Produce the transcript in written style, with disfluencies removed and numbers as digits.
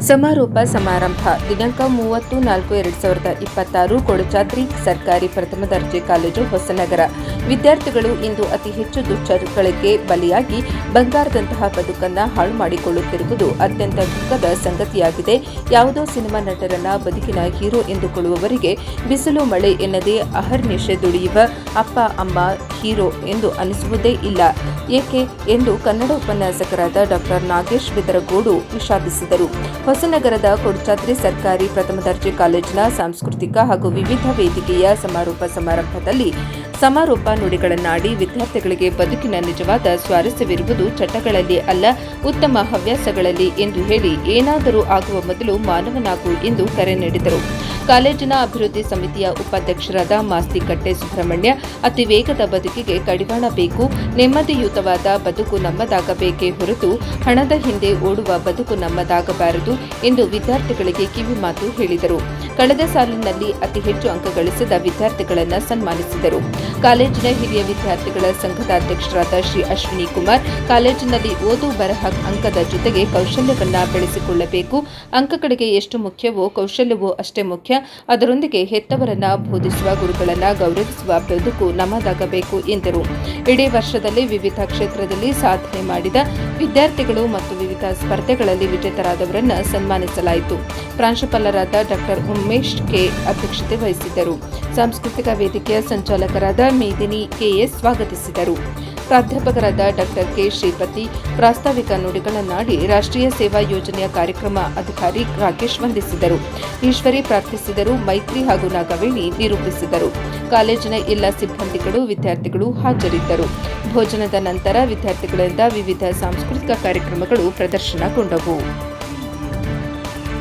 ಸಮಾರೋಪ ಸಮಾರಂಭ ದಿನಾಂಕ 30/4/2026 ಕೊಡಚಾದ್ರಿ ಸರ್ಕಾರಿ ಪ್ರಥಮ ದರ್ಜೆ ಕಾಲೇಜು ಹೊಸನಗರ. ವಿದ್ಯಾರ್ಥಿಗಳು ಇಂದು ಅತಿ ಹೆಚ್ಚು ದುಶ್ಚಟಗಳಿಗೆ ಬಲಿಯಾಗಿ ಬಂಗಾರದಂತಹ ಬದುಕನ್ನು ಹಾಳು ಮಾಡಿಕೊಳ್ಳುತ್ತಿರುವುದು ಅತ್ಯಂತ ದುಃಖದ ಸಂಗತಿಯಾಗಿದೆ. ಯಾವುದೋ ಸಿನಿಮಾ ನಟರನ್ನ ಬದುಕಿನ ಹೀರೋ ಎಂದುಕೊಳ್ಳುವವರಿಗೆ ಬಿಸಿಲು ಮಳೆ ಎನ್ನದೇ ಅಹರ್ನಿಶೆ ದುಡಿಯುವ ಅಪ್ಪ ಅಮ್ಮ ಹೀರೋ ಎಂದು ಅನಿಸುವುದೇ ಇಲ್ಲ. ಏಕೆ ಎಂದು ಕನ್ನಡ ಉಪನ್ಯಾಸಕರಾದ ಡಾ ನಾಗೇಶ್ ಬಿದರಗೋಡು ವಿಷಾದಿಸಿದರು. ಹೊಸನಗರದ ಕೊಡಚಾದ್ರಿ ಸರ್ಕಾರಿ ಪ್ರಥಮ ದರ್ಜೆ ಕಾಲೇಜಿನ ಸಾಂಸ್ಕೃತಿಕ ಹಾಗೂ ವಿವಿಧ ವೇದಿಕೆಯ ಸಮಾರೋಪ ಸಮಾರಂಭದಲ್ಲಿ ಸಮಾರೋಪ ನುಡಿಗಳನ್ನಾಡಿ ವಿದ್ಯಾರ್ಥಿಗಳಿಗೆ ಬದುಕಿನ ನಿಜವಾದ ಸ್ವಾರಸ್ಯವಿರುವುದು ಚಟಗಳಲ್ಲಿ ಅಲ್ಲ, ಉತ್ತಮ ಹವ್ಯಾಸಗಳಲ್ಲಿ ಎಂದು ಹೇಳಿ ಏನಾದರೂ ಆಗುವ ಮೊದಲು ಮಾನವನಾಗು ಎಂದು ಕರೆ ನೀಡಿದರು. ಕಾಲೇಜಿನ ಅಭಿವೃದ್ಧಿ ಸಮಿತಿಯ ಉಪಾಧ್ಯಕ್ಷರಾದ ಮಾಸ್ತಿಕಟ್ಟೆ ಸುಬ್ರಹ್ಮಣ್ಯ, ಅತಿ ವೇಗದ ಬದುಕಿಗೆ ಕಡಿವಾಣ ಬೇಕು, ನೆಮ್ಮದಿಯುತವಾದ ಬದುಕು ನಮ್ಮದಾಗಬೇಕೇ ಹೊರತು ಹಣದ ಹಿಂದೆ ಓಡುವ ಬದುಕು ನಮ್ಮದಾಗಬಾರದು ಎಂದು ವಿದ್ಯಾರ್ಥಿಗಳಿಗೆ ಕಿವಿಮಾತು ಹೇಳಿದರು. ಕಳೆದ ಸಾಲಿನಲ್ಲಿ ಅತಿ ಹೆಚ್ಚು ಅಂಕ ಗಳಿಸಿದ ವಿದ್ಯಾರ್ಥಿಗಳನ್ನು ಸನ್ಮಾನಿಸಿದರು. ಕಾಲೇಜಿನ ಹಿರಿಯ ವಿದ್ಯಾರ್ಥಿಗಳ ಸಂಘದ ಅಧ್ಯಕ್ಷರಾದ ಶ್ರೀ ಅಶ್ವಿನಿ ಕುಮಾರ್, ಕಾಲೇಜಿನಲ್ಲಿ ಓದು ಬರಹ ಅಂಕದ ಜೊತೆಗೆ ಕೌಶಲ್ಯವನ್ನ ಬೆಳೆಸಿಕೊಳ್ಳಬೇಕು. ಅಂಕಗಳಿಗೆ ಎಷ್ಟು ಮುಖ್ಯವೋ ಕೌಶಲ್ಯವೂ ಅಷ್ಟೇ ಮುಖ್ಯ. ಅದರೊಂದಿಗೆ ಹೆತ್ತವರನ್ನ ಬೋಧಿಸುವ ಗುರುಗಳನ್ನ ಗೌರವಿಸುವ ಬದುಕು ನಮ್ಮದಾಗಬೇಕು ಎಂದರು. ಇಡೀ ವರ್ಷದಲ್ಲಿ ವಿವಿಧ ಕ್ಷೇತ್ರದಲ್ಲಿ ಸಾಧನೆ ಮಾಡಿದ ವಿದ್ಯಾರ್ಥಿಗಳು ಮತ್ತು ವಿವಿಧ ಸ್ಪರ್ಧೆಗಳಲ್ಲಿ ವಿಜೇತರಾದವರನ್ನು ಸನ್ಮಾನಿಸಲಾಯಿತು. ಪ್ರಾಂಶುಪಾಲರಾದ ಡಾ ಉಮೇಶ್ ಕೆ ಅಧ್ಯಕ್ಷತೆ ವಹಿಸಿದ್ದರು. ಸಾಂಸ್ಕೃತಿಕ ವೇದಿಕೆಯ ಸಂಚಾಲಕರಾದ ಮೇದಿನಿ ಕೆಎಸ್ ಸ್ವಾಗತಿಸಿದರು. ಪ್ರಾಧ್ಯಾಪಕರಾದ ಡಾ ಕೆ ಶ್ರೀಪತಿ ಪ್ರಾಸ್ತಾವಿಕ ನುಡಿಗಳನ್ನಾಡಿ ರಾಷ್ಟ್ರೀಯ ಸೇವಾ ಯೋಜನೆಯ ಕಾರ್ಯಕ್ರಮ ಅಧಿಕಾರಿ ರಾಕೇಶ್ ವಂದಿಸಿದರು. ಈಶ್ವರಿ ಪ್ರಾರ್ಥಿಸಿದರು. ಮೈತ್ರಿ ಹಾಗೂ ನಾಗವೇಣಿ ನಿರೂಪಿಸಿದರು. ಕಾಲೇಜಿನ ಎಲ್ಲ ಸಿಬ್ಬಂದಿಗಳು ವಿದ್ಯಾರ್ಥಿಗಳು ಹಾಜರಿದ್ದರು. ಭೋಜನದ ನಂತರ ವಿದ್ಯಾರ್ಥಿಗಳಿಂದ ವಿವಿಧ ಸಾಂಸ್ಕೃತಿಕ ಕಾರ್ಯಕ್ರಮಗಳು ಪ್ರದರ್ಶನಗೊಂಡವು.